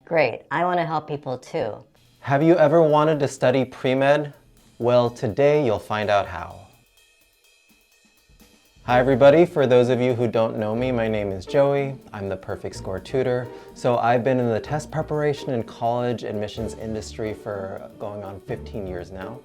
Great, I want to help people too. Have you ever wanted to study pre-med? Well, today you'll find out how. Hi everybody, for those of you who don't know me, my name is Joey. I'm the Perfect Score Tutor. So I've been in the test preparation and college admissions industry for going on 15 years now.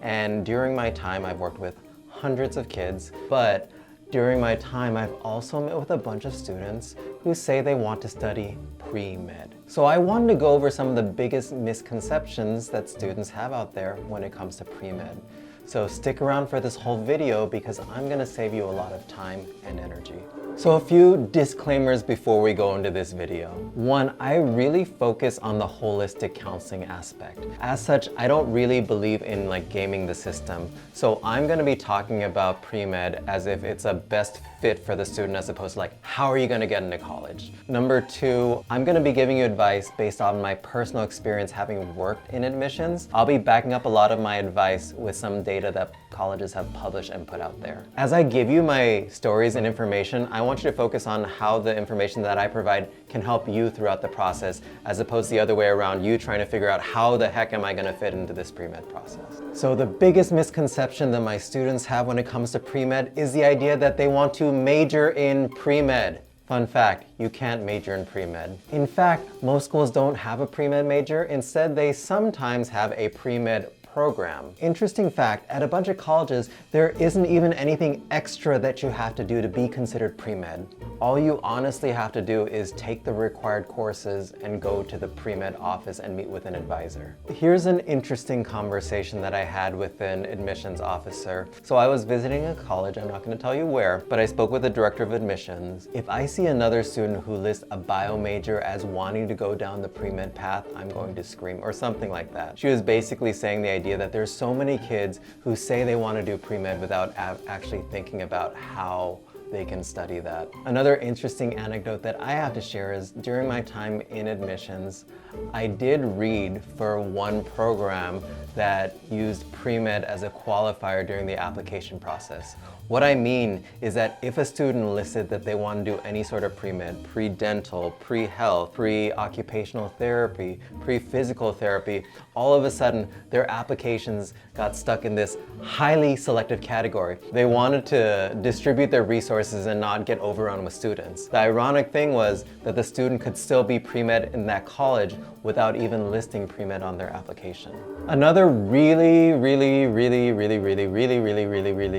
And during my time, I've worked with hundreds of kids, but during my time, I've also met with a bunch of students who say they want to study pre-med. So I wanted to go over some of the biggest misconceptions that students have out there when it comes to pre-med. So stick around for this whole video because I'm gonna save you a lot of time and energy. So a few disclaimers before we go into this video. One, I really focus on the holistic counseling aspect. As such, I don't really believe in gaming the system. So I'm gonna be talking about pre-med as if it's a best fit for the student as opposed to how are you gonna get into college? Number two, I'm gonna be giving you advice based on my personal experience having worked in admissions. I'll be backing up a lot of my advice with some data that colleges have published and put out there. As I give you my stories and information, I want you to focus on how the information that I provide can help you throughout the process, as opposed to the other way around, you trying to figure out how the heck am I gonna fit into this pre-med process. So the biggest misconception that my students have when it comes to pre-med is the idea that they want to major in pre-med. Fun fact, you can't major in pre-med. In fact, most schools don't have a pre-med major. Instead, they sometimes have a pre-med program. Interesting fact, at a bunch of colleges, there isn't even anything extra that you have to do to be considered pre-med. All you honestly have to do is take the required courses and go to the pre-med office and meet with an advisor. Here's an interesting conversation that I had with an admissions officer. So I was visiting a college, I'm not going to tell you where, but I spoke with the director of admissions. If I see another student who lists a bio major as wanting to go down the pre-med path, I'm going to scream, or something like that. She was basically saying the idea that there's so many kids who say they want to do pre-med without actually thinking about how they can study that. Another interesting anecdote that I have to share is during my time in admissions, I did read for one program that used pre-med as a qualifier during the application process. What I mean is that if a student listed that they want to do any sort of pre-med, pre-dental, pre-health, pre-occupational therapy, pre-physical therapy, all of a sudden their applications got stuck in this highly selective category. They wanted to distribute their resources and not get overrun with students. The ironic thing was that the student could still be pre-med in that college without even listing pre-med on their application. Another really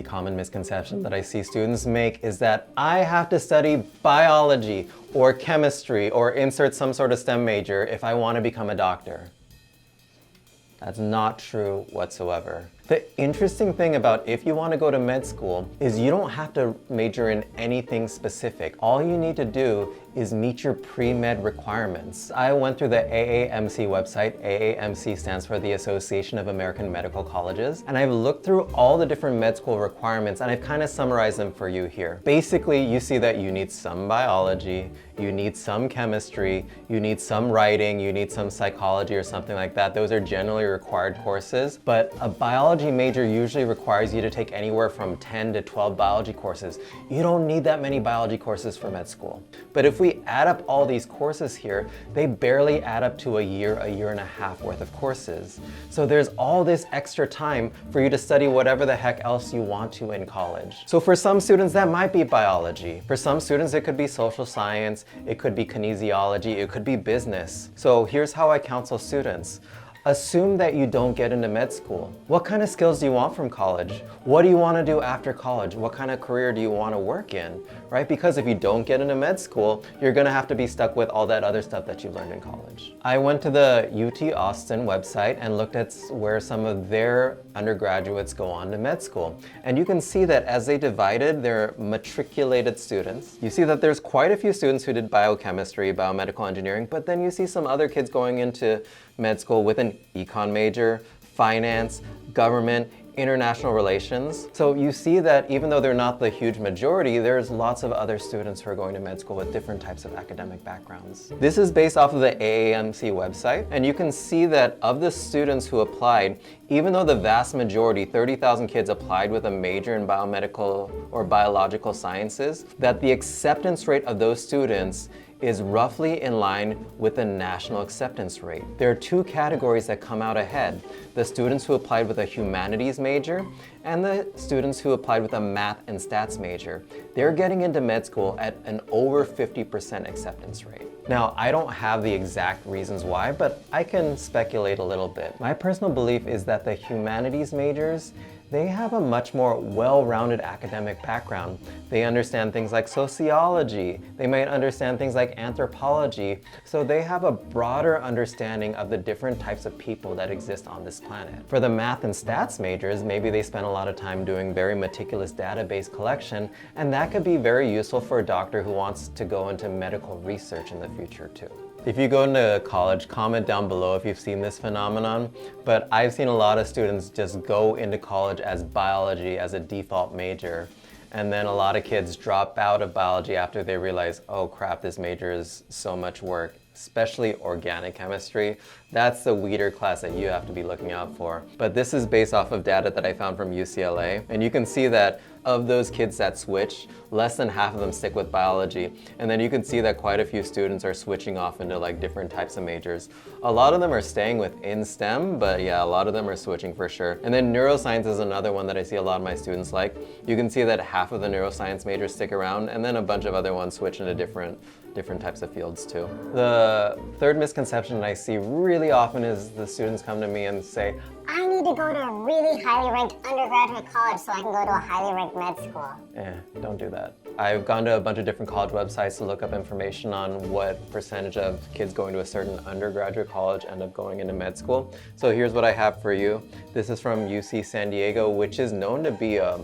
common misconception that I see students make is that I have to study biology or chemistry or insert some sort of STEM major if I want to become a doctor. That's not true whatsoever. The interesting thing about if you want to go to med school is you don't have to major in anything specific. All you need to do is meet your pre-med requirements. I went through the AAMC website. AAMC stands for the Association of American Medical Colleges. And I've looked through all the different med school requirements and I've kind of summarized them for you here. Basically, you see that you need some biology, you need some chemistry, you need some writing, you need some psychology or something like that. Those are generally required courses, but a biology major usually requires you to take anywhere from 10 to 12 biology courses. You don't need that many biology courses for med school. But if we add up all these courses here, they barely add up to a year and a half worth of courses. So there's all this extra time for you to study whatever the heck else you want to in college. So for some students, that might be biology. For some students, it could be social science, it could be kinesiology, it could be business. So here's how I counsel students. Assume that you don't get into med school. What kind of skills do you want from college? What do you want to do after college? What kind of career do you want to work in, right? Because if you don't get into med school, you're going to have to be stuck with all that other stuff that you learned in college. I went to the UT Austin website and looked at where some of their undergraduates go on to med school. And you can see that as they divided their matriculated students, you see that there's quite a few students who did biochemistry, biomedical engineering, but then you see some other kids going into med school with an econ major, finance, government, international relations. So you see that even though they're not the huge majority, there's lots of other students who are going to med school with different types of academic backgrounds. This is based off of the AAMC website, and you can see that of the students who applied, even though the vast majority, 30,000 kids applied with a major in biomedical or biological sciences, that the acceptance rate of those students is roughly in line with the national acceptance rate. There are two categories that come out ahead: the students who applied with a humanities major and the students who applied with a math and stats major. They're getting into med school at an over 50% acceptance rate. Now, I don't have the exact reasons why, but I can speculate a little bit. My personal belief is that the humanities majors, they have a much more well-rounded academic background. They understand things like sociology, they might understand things like anthropology, so they have a broader understanding of the different types of people that exist on this planet. For the math and stats majors, maybe they spend a lot of time doing very meticulous database collection, and that could be very useful for a doctor who wants to go into medical research in the future too. If you go into college, comment down below if you've seen this phenomenon, but I've seen a lot of students just go into college as biology as a default major, and then a lot of kids drop out of biology after they realize, oh crap, this major is so much work, especially organic chemistry. That's the weeder class that you have to be looking out for. But this is based off of data that I found from UCLA, and you can see that of those kids that switch, less than half of them stick with biology. And then you can see that quite a few students are switching off into like different types of majors. A lot of them are staying within STEM, but yeah, a lot of them are switching for sure. And then neuroscience is another one that I see a lot of my students like. You can see that half of the neuroscience majors stick around, and then a bunch of other ones switch into different types of fields too. The third misconception I see really often is the students come to me and say, I need to go to a really highly ranked undergraduate college so I can go to a highly ranked med school. Don't do that. I've gone to a bunch of different college websites to look up information on what percentage of kids going to a certain undergraduate college end up going into med school. So here's what I have for you. This is from UC San Diego, which is known to be a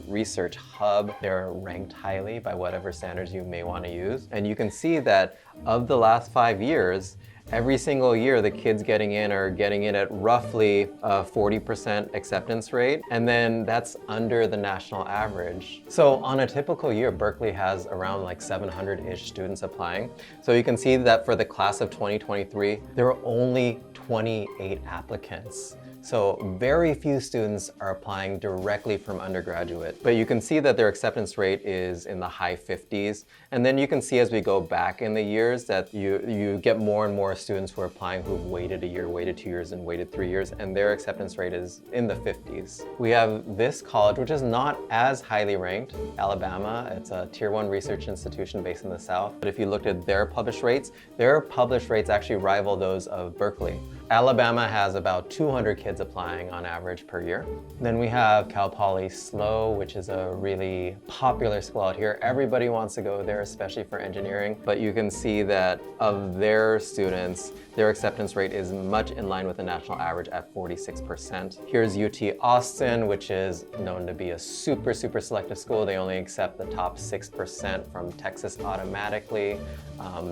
research hub. They're ranked highly by whatever standards you may want to use. And you can see that of the last 5 years, every single year, the kids getting in are getting in at roughly a 40% acceptance rate, and then that's under the national average. So on a typical year, Berkeley has around like 700-ish students applying. So you can see that for the class of 2023, there are only 28 applicants. So very few students are applying directly from undergraduate, but you can see that their acceptance rate is in the high 50s. And then you can see as we go back in the years that you get more and more students who are applying who've waited a year, waited 2 years, and waited 3 years, and their acceptance rate is in the 50s. We have this college, which is not as highly ranked, Alabama. It's a tier 1 research institution based in the South. But if you looked at their published rates actually rival those of Berkeley. Alabama has about 200 kids applying on average per year. Then we have Cal Poly SLO, which is a really popular school out here. Everybody wants to go there, especially for engineering. But you can see that of their students, their acceptance rate is much in line with the national average at 46%. Here's UT Austin, which is known to be a super selective school. They only accept the top 6% from Texas automatically.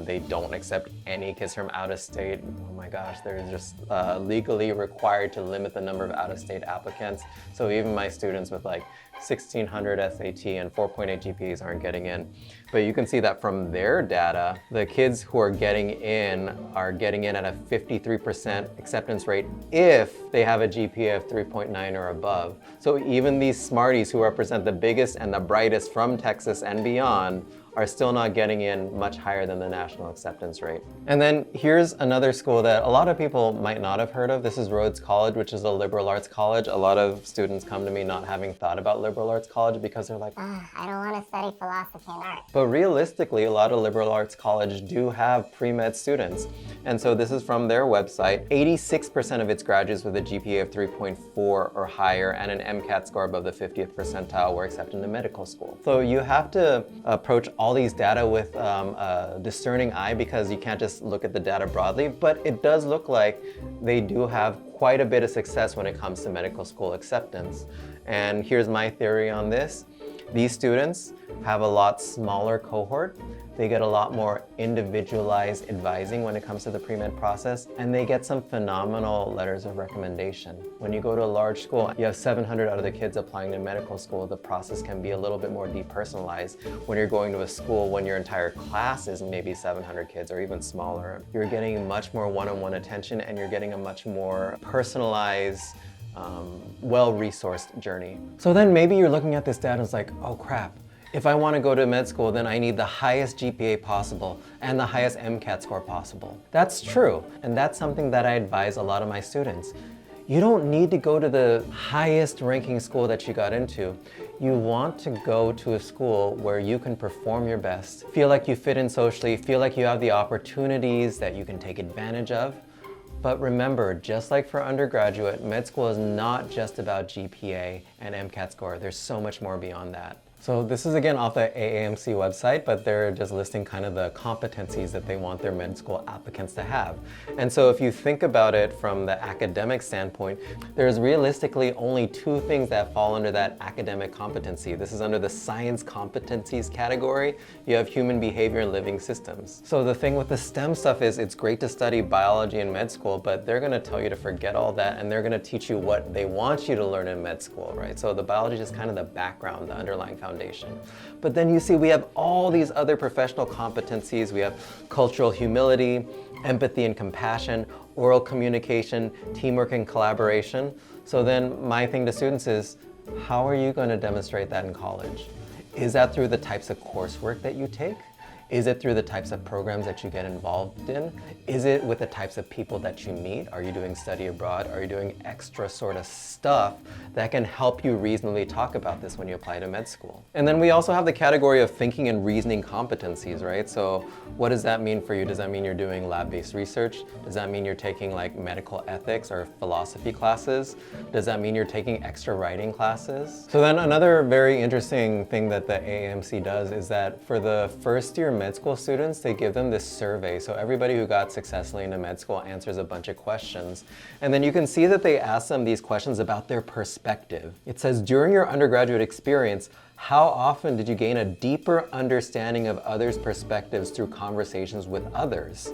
They don't accept any kids from out of state. Oh my gosh, they're just legally required to limit the number of out-of-state applicants. So even my students with like 1600 SAT and 4.8 GPAs aren't getting in. But you can see that from their data, the kids who are getting in at a 53% acceptance rate if they have a GPA of 3.9 or above. So even these smarties who represent the biggest and the brightest from Texas and beyond are still not getting in much higher than the national acceptance rate. And then here's another school that a lot of people might not have heard of. This is Rhodes College, which is a liberal arts college. A lot of students come to me not having thought about liberal arts college because they're like, I don't want to study philosophy and art. But realistically, a lot of liberal arts colleges do have pre-med students. And so this is from their website. 86% of its graduates with a GPA of 3.4 or higher and an MCAT score above the 50th percentile were accepted into medical school. So you have to approach all these data with a discerning eye because you can't just look at the data broadly, but it does look like they do have quite a bit of success when it comes to medical school acceptance. And here's my theory on this. These students have a lot smaller cohort. They get a lot more individualized advising when it comes to the pre-med process, and they get some phenomenal letters of recommendation. When you go to a large school, you have 700 out of the kids applying to medical school, the process can be a little bit more depersonalized. When you're going to a school, when your entire class is maybe 700 kids or even smaller, you're getting much more one-on-one attention and you're getting a much more personalized, well-resourced journey. So then maybe you're looking at this data and it's like, oh crap, If I want to go to med school, then I need the highest GPA possible and the highest MCAT score possible. That's true, and that's something that I advise a lot of my students. You don't need to go to the highest ranking school that you got into. You want to go to a school where you can perform your best, feel like you fit in socially, feel like you have the opportunities that you can take advantage of. But remember, just like for undergraduate, med school is not just about GPA and MCAT score. There's so much more beyond that. So this is again off the AAMC website, but they're just listing kind of the competencies that they want their med school applicants to have. And so if you think about it from the academic standpoint, there's realistically only two things that fall under that academic competency. This is under the science competencies category. You have human behavior and living systems. So the thing with the STEM stuff is it's great to study biology in med school, but they're gonna tell you to forget all that and they're gonna teach you what they want you to learn in med school, right? So the biology is kind of the background, the underlying foundation. But then you see we have all these other professional competencies. We have cultural humility, empathy and compassion, oral communication, teamwork and collaboration. So then my thing to students is, how are you going to demonstrate that in college? Is that through the types of coursework that you take? Is it through the types of programs that you get involved in? Is it with the types of people that you meet? Are you doing study abroad? Are you doing extra sort of stuff that can help you reasonably talk about this when you apply to med school? And then we also have the category of thinking and reasoning competencies, right? So what does that mean for you? Does that mean you're doing lab-based research? Does that mean you're taking like medical ethics or philosophy classes? Does that mean you're taking extra writing classes? So then another very interesting thing that the AAMC does is that for the first year med school students, they give them this survey. So everybody who got successfully into med school answers a bunch of questions. And then you can see that they ask them these questions about their perspective. It says, during your undergraduate experience, how often did you gain a deeper understanding of others' perspectives through conversations with others?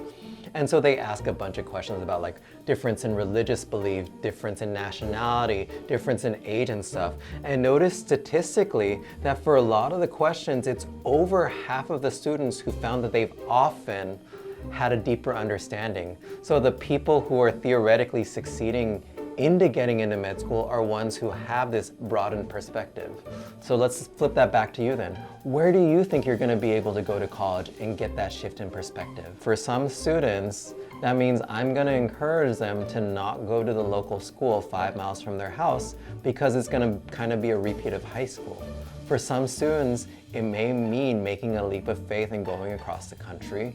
And so they ask a bunch of questions about like difference in religious belief, difference in nationality, difference in age and stuff. And notice statistically that for a lot of the questions, it's over half of the students who found that they've often had a deeper understanding. So the people who are theoretically succeeding into getting into med school are ones who have this broadened perspective. So let's flip that back to you then. Where do you think you're going to be able to go to college and get that shift in perspective? For some students, that means I'm going to encourage them to not go to the local school 5 miles from their house because it's going to kind of be a repeat of high school. For some students, it may mean making a leap of faith and going across the country,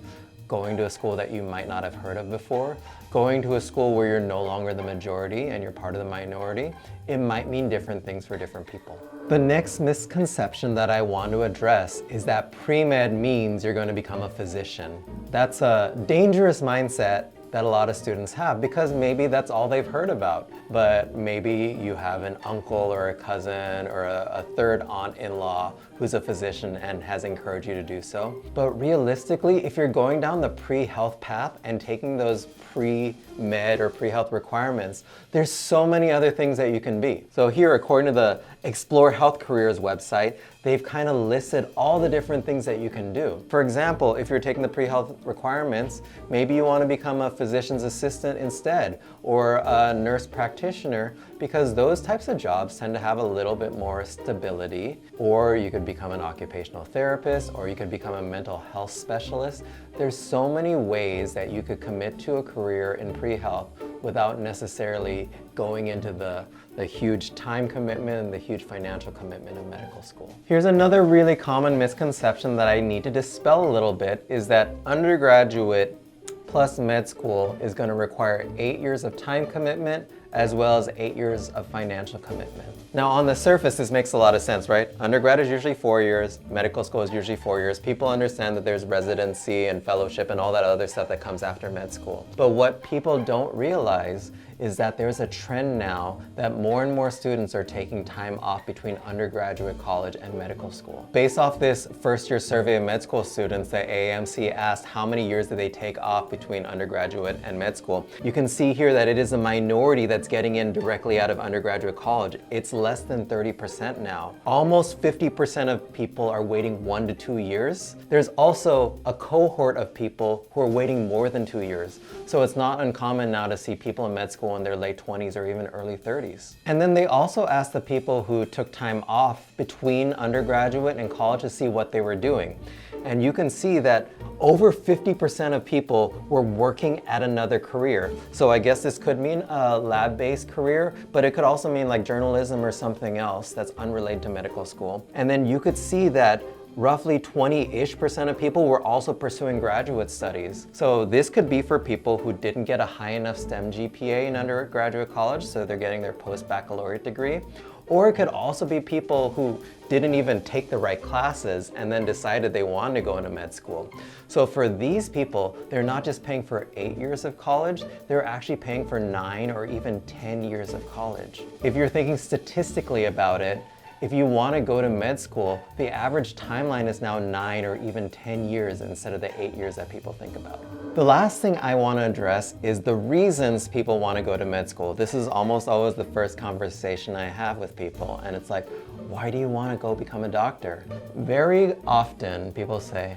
going to a school that you might not have heard of before, going to a school where you're no longer the majority and you're part of the minority. It might mean different things for different people. The next misconception that I want to address is that pre-med means you're going to become a physician. That's a dangerous mindset that a lot of students have because maybe that's all they've heard about. But maybe you have an uncle or a cousin or a third aunt-in-law who's a physician and has encouraged you to do so. But realistically, if you're going down the pre-health path and taking those pre-med or pre-health requirements, there's so many other things that you can be. So here, according to the Explore Health Careers website, they've kind of listed all the different things that you can do. For example, if you're taking the pre-health requirements, maybe you want to become a physician's assistant instead, or a nurse practitioner, because those types of jobs tend to have a little bit more stability. Or you could become an occupational therapist, or you could become a mental health specialist. There's so many ways that you could commit to a career in pre-health without necessarily going into the huge time commitment and the huge financial commitment of medical school. Here's another really common misconception that I need to dispel a little bit, is that undergraduate plus med school is going to require 8 years of time commitment as well as 8 years of financial commitment. Now on the surface, this makes a lot of sense, right? Undergrad is usually 4 years, medical school is usually 4 years. People understand that there's residency and fellowship and all that other stuff that comes after med school. But what people don't realize is that there's a trend now that more and more students are taking time off between undergraduate college and medical school. Based off this first year survey of med school students that AAMC asked how many years did they take off between undergraduate and med school, you can see here that it is a minority that that's getting in directly out of undergraduate college, it's less than 30% now. Almost 50% of people are waiting 1 to 2 years. There's also a cohort of people who are waiting more than 2 years. So it's not uncommon now to see people in med school in their late 20s or even early 30s. And then they also asked the people who took time off between undergraduate and college to see what they were doing. And you can see that over 50% of people were working at another career. So I guess this could mean a lab-based career, but it could also mean like journalism or something else that's unrelated to medical school. And then you could see that roughly 20-ish% of people were also pursuing graduate studies. So this could be for people who didn't get a high enough STEM GPA in undergraduate college, so they're getting their post-baccalaureate degree. Or it could also be people who didn't even take the right classes and then decided they wanted to go into med school. So for these people, they're not just paying for 8 years of college, they're actually paying for 9 or even 10 years of college. If you're thinking statistically about it, if you want to go to med school, the average timeline is now 9 or even 10 years instead of the 8 years that people think about. The last thing I want to address is the reasons people want to go to med school. This is almost always the first conversation I have with people, and it's like, why do you want to go become a doctor? Very often people say,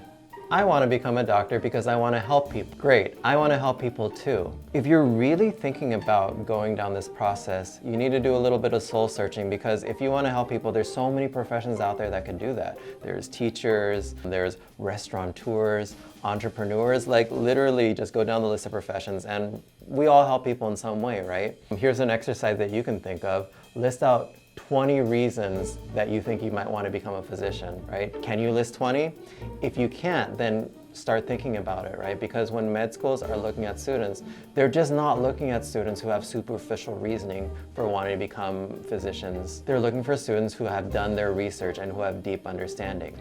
I want to become a doctor because I want to help people. Great, I want to help people too. If you're really thinking about going down this process, you need to do a little bit of soul searching, because if you want to help people, there's so many professions out there that can do that. There's teachers, there's restaurateurs, entrepreneurs, like literally just go down the list of professions, and we all help people in some way, right? Here's an exercise that you can think of. List out 20 reasons that you think you might want to become a physician, right? Can you list 20? If you can't, then start thinking about it, right? Because when med schools are looking at students, they're just not looking at students who have superficial reasoning for wanting to become physicians. They're looking for students who have done their research and who have deep understanding.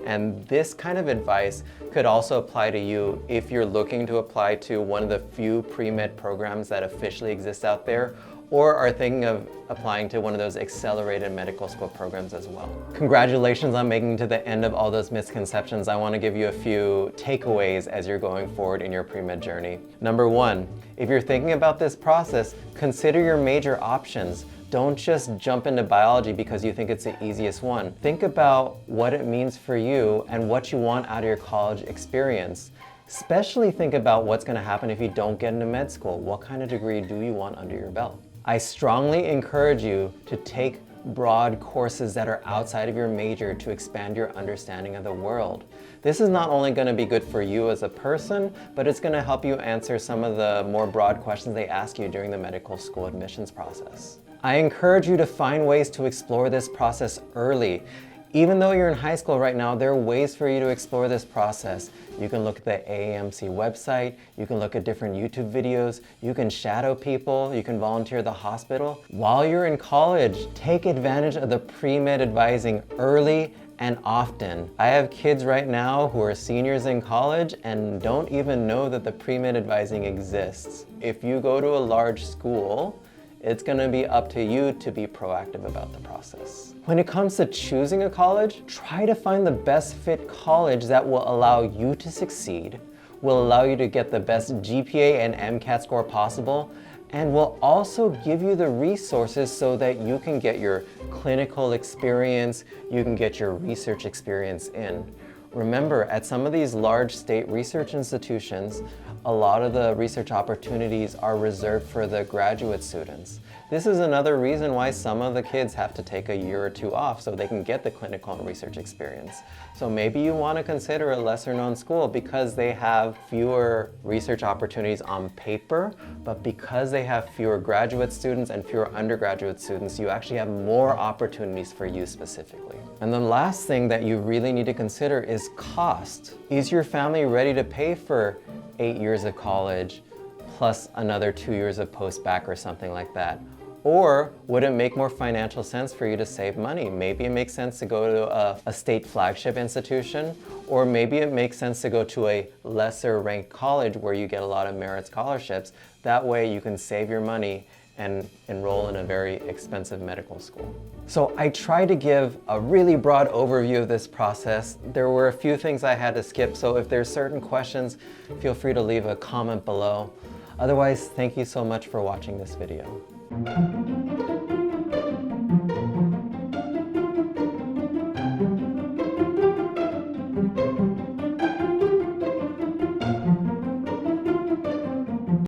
And this kind of advice could also apply to you if you're looking to apply to one of the few pre-med programs that officially exist out there, or are thinking of applying to one of those accelerated medical school programs as well. Congratulations on making it to the end of all those misconceptions. I want to give you a few takeaways as you're going forward in your pre-med journey. Number one, if you're thinking about this process, consider your major options. Don't just jump into biology because you think it's the easiest one. Think about what it means for you and what you want out of your college experience. Especially think about what's going to happen if you don't get into med school. What kind of degree do you want under your belt? I strongly encourage you to take broad courses that are outside of your major to expand your understanding of the world. This is not only going to be good for you as a person, but it's going to help you answer some of the more broad questions they ask you during the medical school admissions process. I encourage you to find ways to explore this process early. Even though you're in high school right now, there are ways for you to explore this process. You can look at the AAMC website, you can look at different YouTube videos, you can shadow people, you can volunteer at the hospital. While you're in college, take advantage of the pre-med advising early and often. I have kids right now who are seniors in college and don't even know that the pre-med advising exists. If you go to a large school, it's going to be up to you to be proactive about the process. When it comes to choosing a college, try to find the best fit college that will allow you to succeed, will allow you to get the best GPA and MCAT score possible, and will also give you the resources so that you can get your clinical experience, you can get your research experience in. Remember, at some of these large state research institutions, a lot of the research opportunities are reserved for the graduate students. This is another reason why some of the kids have to take a year or two off so they can get the clinical and research experience. So maybe you want to consider a lesser known school because they have fewer research opportunities on paper, but because they have fewer graduate students and fewer undergraduate students, you actually have more opportunities for you specifically. And the last thing that you really need to consider is cost. Is your family ready to pay for 8 years of college plus another 2 years of post-bac or something like that? Or would it make more financial sense for you to save money? Maybe it makes sense to go to a state flagship institution, or maybe it makes sense to go to a lesser ranked college where you get a lot of merit scholarships. That way you can save your money and enroll in a very expensive medical school. So I tried to give a really broad overview of this process. There were a few things I had to skip, so if there's certain questions, feel free to leave a comment below. Otherwise, thank you so much for watching this video. you.